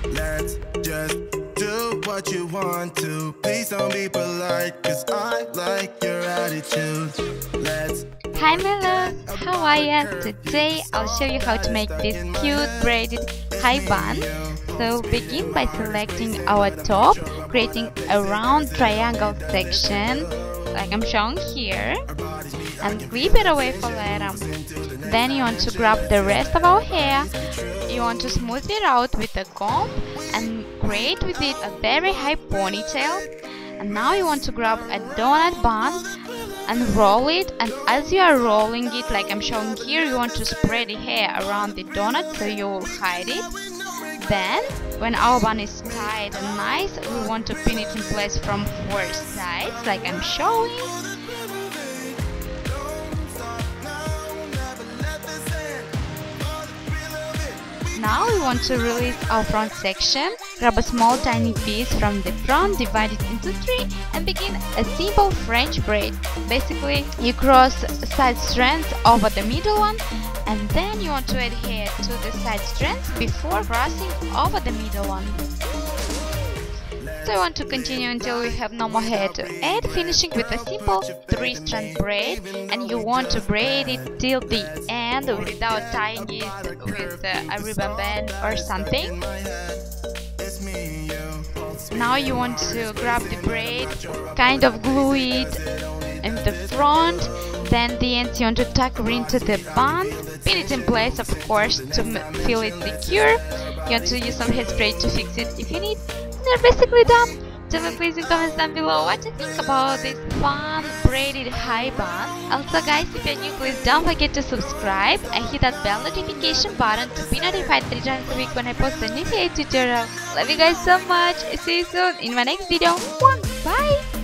Let's just do what you want to. Please don't be polite, cause I like your attitude. Let's. Hi my love, how are you? Today I'll show you how to make this cute braided high bun. So begin by selecting our top, creating a round triangle section like I'm showing here, and clip it away for later. Then you want to grab the rest of our hair. You want to smooth it out with a comb and create with it a very high ponytail. And now you want to grab a donut bun and roll it, and as you are rolling it like I'm showing here, you want to spread the hair around the donut so you will hide it. Then when our bun is tied and nice, we want to pin it in place from 4 sides like I'm showing. Now we want to release our front section. Grab a small tiny piece from the front, divide it into 3 and begin a simple French braid. Basically, you cross side strands over the middle one, and then you want to add hair to the side strands before crossing over the middle one. So you want to continue until we have no more hair to add, finishing with a simple 3-strand braid, and you want to braid it till the end without tying it with a ribbon band or something. Now you want to grab the braid, kind of glue it in the front, then the ends you want to tuck into the bun, pin it in place of course to feel it secure. You want to use some hairspray to fix it if you need. They're basically done. Tell me please in comments down below what you think about this fun braided high bun. Also guys, if you're new, please don't forget to subscribe and hit that bell notification button to be notified 3 times a week when I post a new hair tutorial. Love you guys so much. See you soon in my next video. Bye!